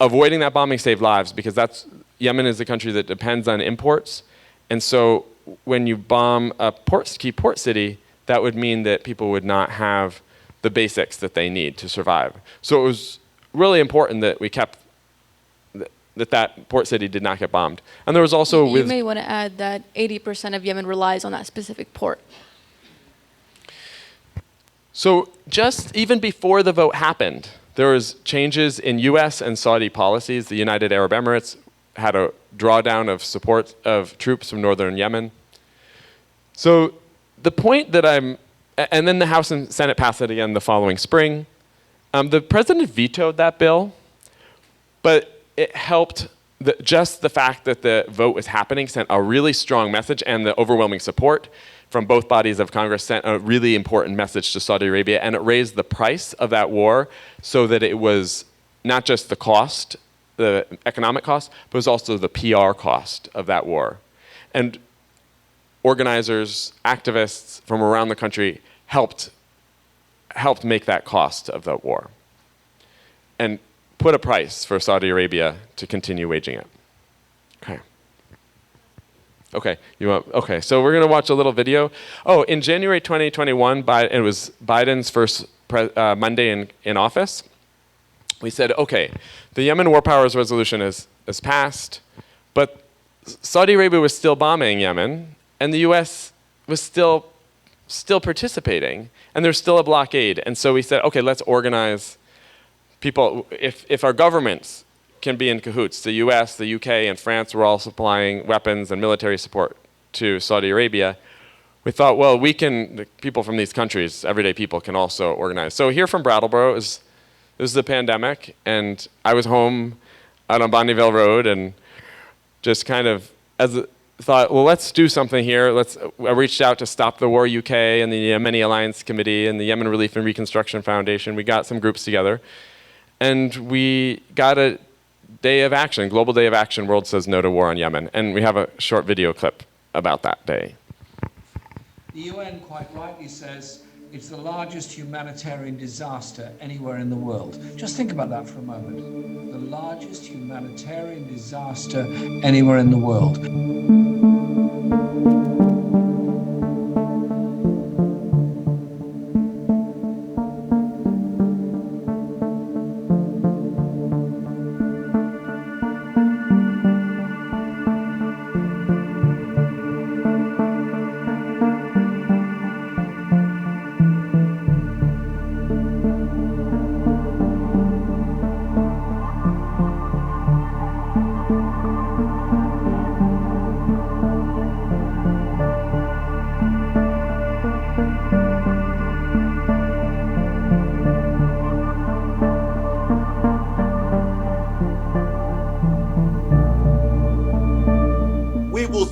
B: avoiding that bombing saved lives, because Yemen is a country that depends on imports, and so when you bomb a key port city, that would mean that people would not have the basics that they need to survive. So it was really important that we kept that port city did not get bombed. And there was also
D: You may want to add that 80% of Yemen relies on that specific port.
B: So just even before the vote happened, there was changes in US and Saudi policies. The United Arab Emirates had a drawdown of support of troops from northern Yemen. So the point that and then the House and Senate passed it again the following spring. The president vetoed that bill, but it helped, just the fact that the vote was happening sent a really strong message, and the overwhelming support from both bodies of Congress sent a really important message to Saudi Arabia, and it raised the price of that war so that it was not just the cost, the economic cost, but it was also the PR cost of that war. And organizers, activists from around the country helped make that cost of the war and put a price for Saudi Arabia to continue waging it. Okay, so we're going to watch a little video. Oh, in January 2021, it was Biden's first Monday in office. We said, okay, the Yemen War Powers Resolution is passed, but Saudi Arabia was still bombing Yemen, and the US was still participating, and there's still a blockade. And so we said, okay, let's organize people. If our governments can be in cahoots, the US, the UK, and France were all supplying weapons and military support to Saudi Arabia, we thought, well, the people from these countries, everyday people, can also organize. So here from Brattleboro, this is the pandemic, and I was home out on Bonneville Road, and just kind of thought, well, let's do something here. I reached out to Stop the War UK and the Yemeni Alliance Committee and the Yemen Relief and Reconstruction Foundation. We got some groups together, and we got a day of action, Global Day of Action, World Says No to War on Yemen. And we have a short video clip about that day.
K: The UN quite rightly says it's the largest humanitarian disaster anywhere in the world. Just think about that for a moment. The largest humanitarian disaster anywhere in the world.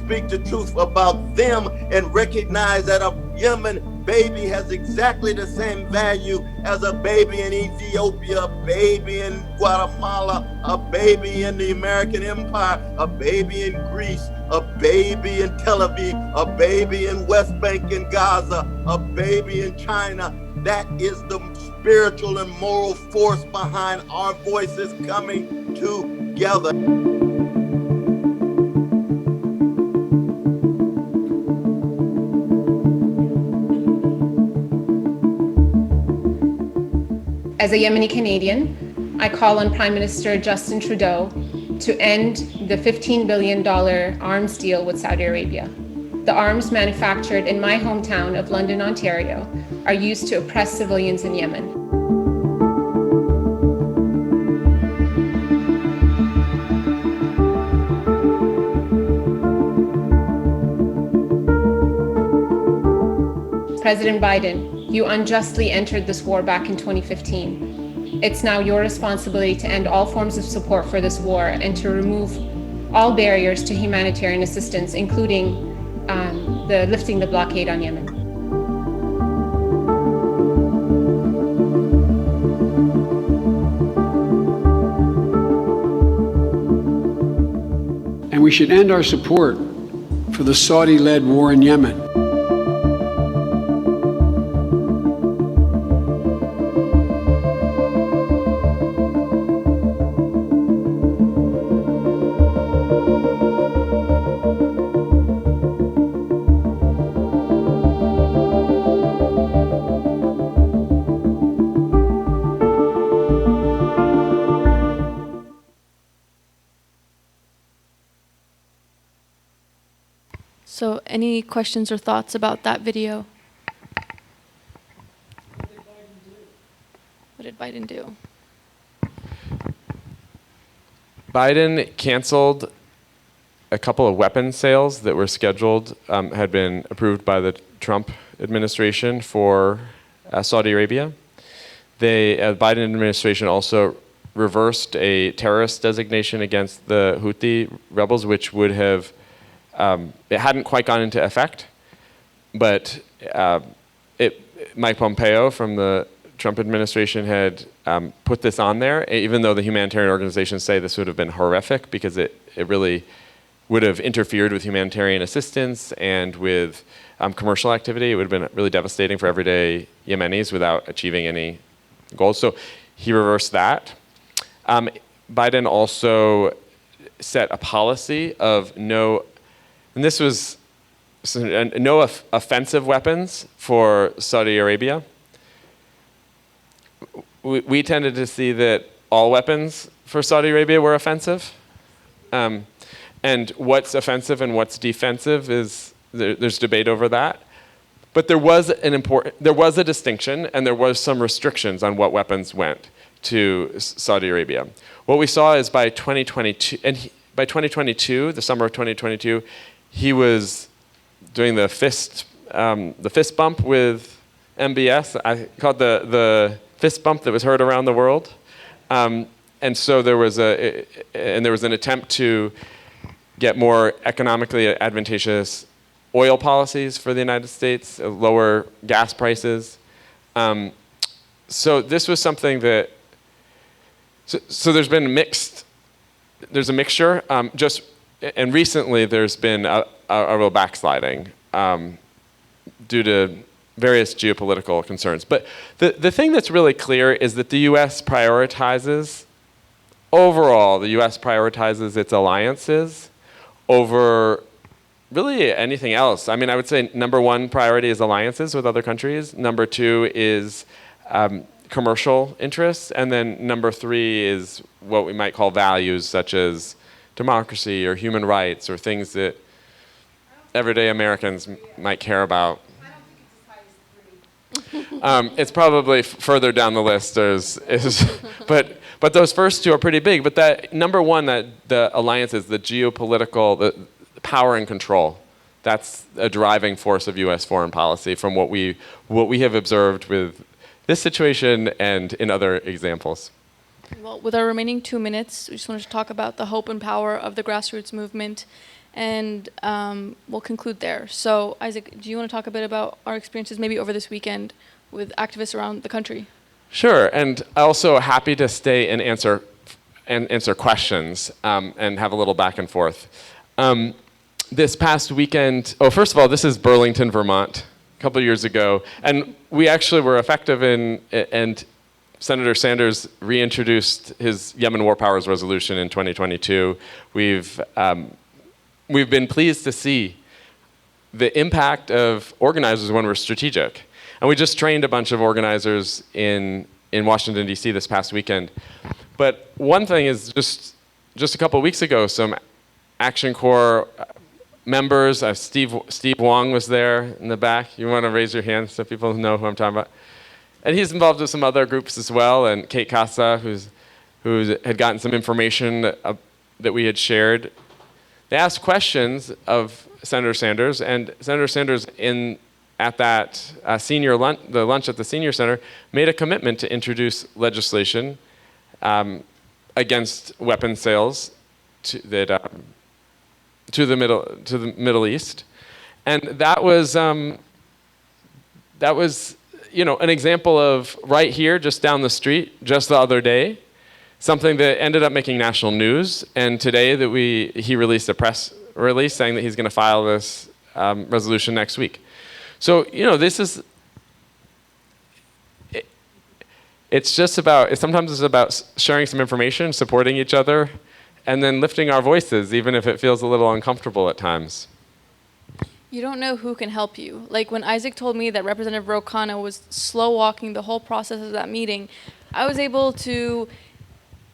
L: Speak the truth about them and recognize that a Yemen baby has exactly the same value as a baby in Ethiopia, a baby in Guatemala, a baby in the American Empire, a baby in Greece, a baby in Tel Aviv, a baby in West Bank and Gaza, a baby in China. That is the spiritual and moral force behind our voices coming together.
M: As a Yemeni Canadian, I call on Prime Minister Justin Trudeau to end the $15 billion arms deal with Saudi Arabia. The arms manufactured in my hometown of London, Ontario, are used to oppress civilians in Yemen. President Biden, you unjustly entered this war back in 2015. It's now your responsibility to end all forms of support for this war and to remove all barriers to humanitarian assistance, including lifting the blockade on Yemen.
N: And we should end our support for the Saudi-led war in Yemen.
D: So any questions or thoughts about that video? What did Biden do?
B: Biden canceled a couple of weapons sales that were scheduled, had been approved by the Trump administration for Saudi Arabia. The Biden administration also reversed a terrorist designation against the Houthi rebels, which would have it hadn't quite gone into effect, but Mike Pompeo from the Trump administration had put this on there, even though the humanitarian organizations say this would have been horrific because it really would have interfered with humanitarian assistance and with commercial activity. It would have been really devastating for everyday Yemenis without achieving any goals. So he reversed that. Biden also set a policy of no offensive weapons for Saudi Arabia. We tended to see that all weapons for Saudi Arabia were offensive. And what's offensive and what's defensive there's debate over that. But there was a distinction, and there was some restrictions on what weapons went to Saudi Arabia. What we saw is by 2022, the summer of 2022, he was doing the fist bump with MBS. I called the fist bump that was heard around the world, and so there was an attempt to get more economically advantageous oil policies for the United States, lower gas prices. So this was something that. So there's been there's a mixture. And recently there's been a real backsliding due to various geopolitical concerns. But the thing that's really clear is that the U.S. overall, the U.S. prioritizes its alliances over really anything else. I mean, I would say number one priority is alliances with other countries. Number two is commercial interests. And then number three is what we might call values, such as democracy or human rights or things that everyday Americans might care about. It's probably further down the list, but those first two are pretty big. But that number one, that the alliances, the geopolitical, the power and control, that's a driving force of U.S. foreign policy from what we have observed with this situation and in other examples.
D: Well, with our remaining 2 minutes, we just wanted to talk about the hope and power of the grassroots movement, and we'll conclude there. So, Isaac, do you want to talk a bit about our experiences maybe over this weekend with activists around the country?
B: Sure, and also happy to stay and answer questions and have a little back and forth. This past weekend, first of all, this is Burlington, Vermont, a couple of years ago, and we actually were effective and Senator Sanders reintroduced his Yemen War Powers Resolution in 2022. We've been pleased to see the impact of organizers when we're strategic. And we just trained a bunch of organizers in Washington, D.C. this past weekend. But one thing is just a couple of weeks ago, some Action Corps members, Steve Wong was there in the back. You want to raise your hand so people know who I'm talking about? And he's involved with some other groups as well, and Kate Casa, who had gotten some information that we had shared. They asked questions of Senator Sanders, and Senator Sanders, at that the lunch at the Senior Center, made a commitment to introduce legislation against weapons sales to the Middle East, And that was, an example of right here, just down the street, just the other day, something that ended up making national news. And today that he released a press release saying that he's going to file this resolution next week. So, this is, sometimes it's about sharing some information, supporting each other, and then lifting our voices, even if it feels a little uncomfortable at times.
D: You don't know who can help you. Like when Isaac told me that Representative Ro Khanna was slow walking the whole process of that meeting, I was able to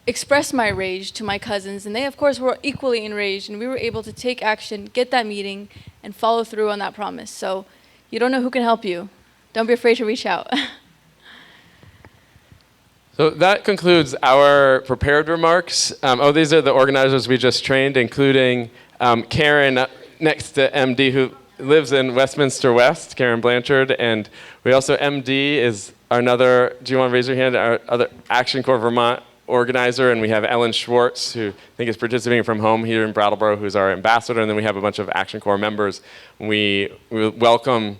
D: express my rage to my cousins, and they of course were equally enraged, and we were able to take action, get that meeting, and follow through on that promise. So you don't know who can help you. Don't be afraid to reach out.
B: So that concludes our prepared remarks. These are the organizers we just trained, including Karen next to MD, who lives in Westminster West, Karen Blanchard, and we also, MD is another, do you want to raise your hand, our other Action Corps Vermont organizer, and we have Ellen Schwartz, who I think is participating from home here in Brattleboro, who's our ambassador, and then we have a bunch of Action Corps members. We welcome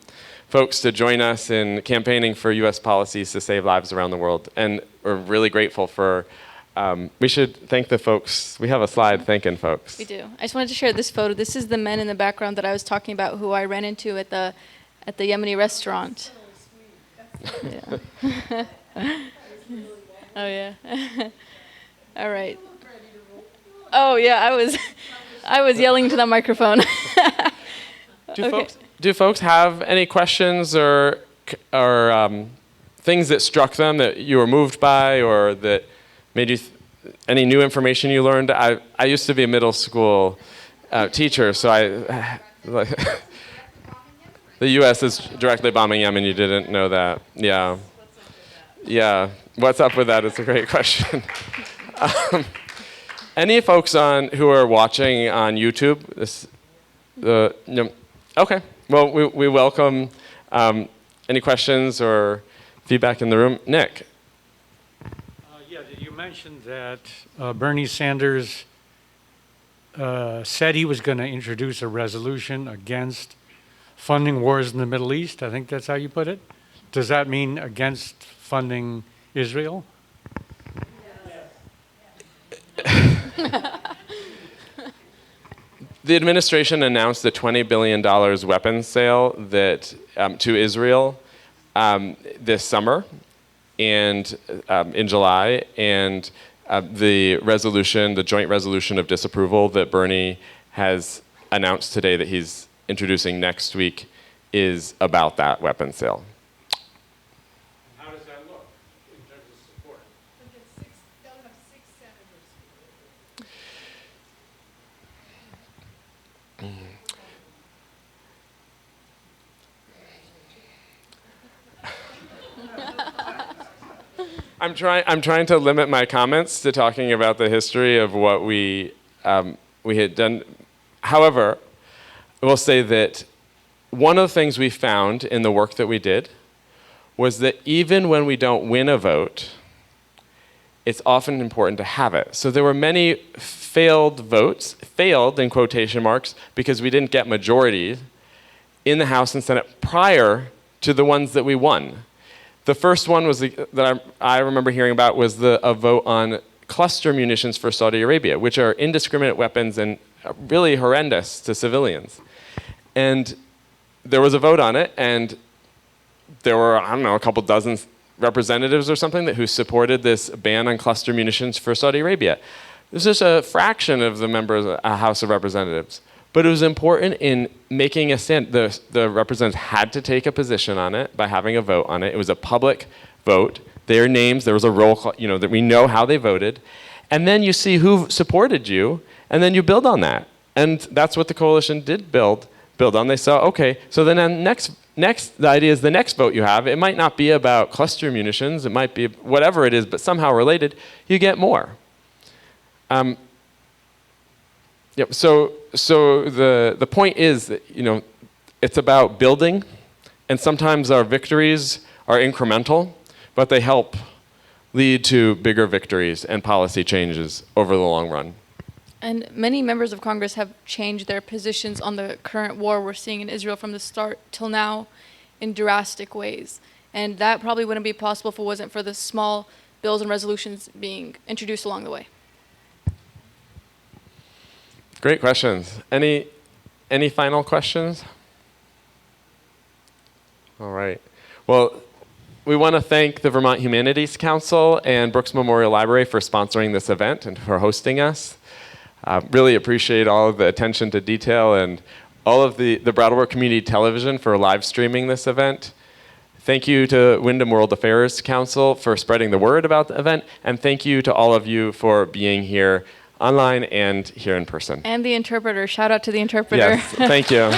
B: folks to join us in campaigning for U.S. policies to save lives around the world, and we're really grateful for, we should thank the folks. We have a slide thanking folks.
D: We do. I just wanted to share this photo. This is the men in the background that I was talking about who I ran into at the Yemeni restaurant. Yeah. Oh yeah. All right. Oh yeah, I was yelling to the microphone.
B: Do folks have any questions or things that struck them that you were moved by, or that made you any new information you learned? I used to be a middle school teacher, so the U.S. is directly bombing Yemen. You didn't know that? Yeah. Yeah. What's up with that? It's a great question. Any folks who are watching on YouTube? Okay. Well, we welcome any questions or feedback in the room. Nick.
G: You mentioned that Bernie Sanders said he was going to introduce a resolution against funding wars in the Middle East. I think that's how you put it. Does that mean against funding Israel?
B: The administration announced a $20 billion weapons sale to Israel this summer and in July, and the joint resolution of disapproval that Bernie has announced today that he's introducing next week is about that weapons sale.
G: How does that look in terms of support?
I: They'll have 6 senators.
B: I'm trying to limit my comments to talking about the history of what we had done. However, I will say that one of the things we found in the work that we did was that even when we don't win a vote, it's often important to have it. So there were many failed votes, failed in quotation marks, because we didn't get majority in the House and Senate prior to the ones that we won. The first one was that I remember hearing about was a vote on cluster munitions for Saudi Arabia, which are indiscriminate weapons and really horrendous to civilians. And there was a vote on it, and there were, a couple dozen representatives or something who supported this ban on cluster munitions for Saudi Arabia. This is a fraction of the members of the House of Representatives. But it was important in making a stand. The representatives had to take a position on it by having a vote on it. It was a public vote. Their names, there was a roll call, that we know how they voted. And then you see who supported you, and then you build on that. And that's what the coalition did build on. They saw, okay, so then the idea is the next vote you have, it might not be about cluster munitions, it might be whatever it is, but somehow related, you get more. So the point is that, it's about building, and sometimes our victories are incremental, but they help lead to bigger victories and policy changes over the long run.
D: And many members of Congress have changed their positions on the current war we're seeing in Israel from the start till now in drastic ways. And that probably wouldn't be possible if it wasn't for the small bills and resolutions being introduced along the way.
B: Great questions. Any final questions? All right. Well, we want to thank the Vermont Humanities Council and Brooks Memorial Library for sponsoring this event and for hosting us. Really appreciate all of the attention to detail and all of the Brattleboro Community Television for live streaming this event. Thank you to Wyndham World Affairs Council for spreading the word about the event, and thank you to all of you for being here online and here in person.
D: And the interpreter. Shout out to the interpreter.
B: Yes, thank you.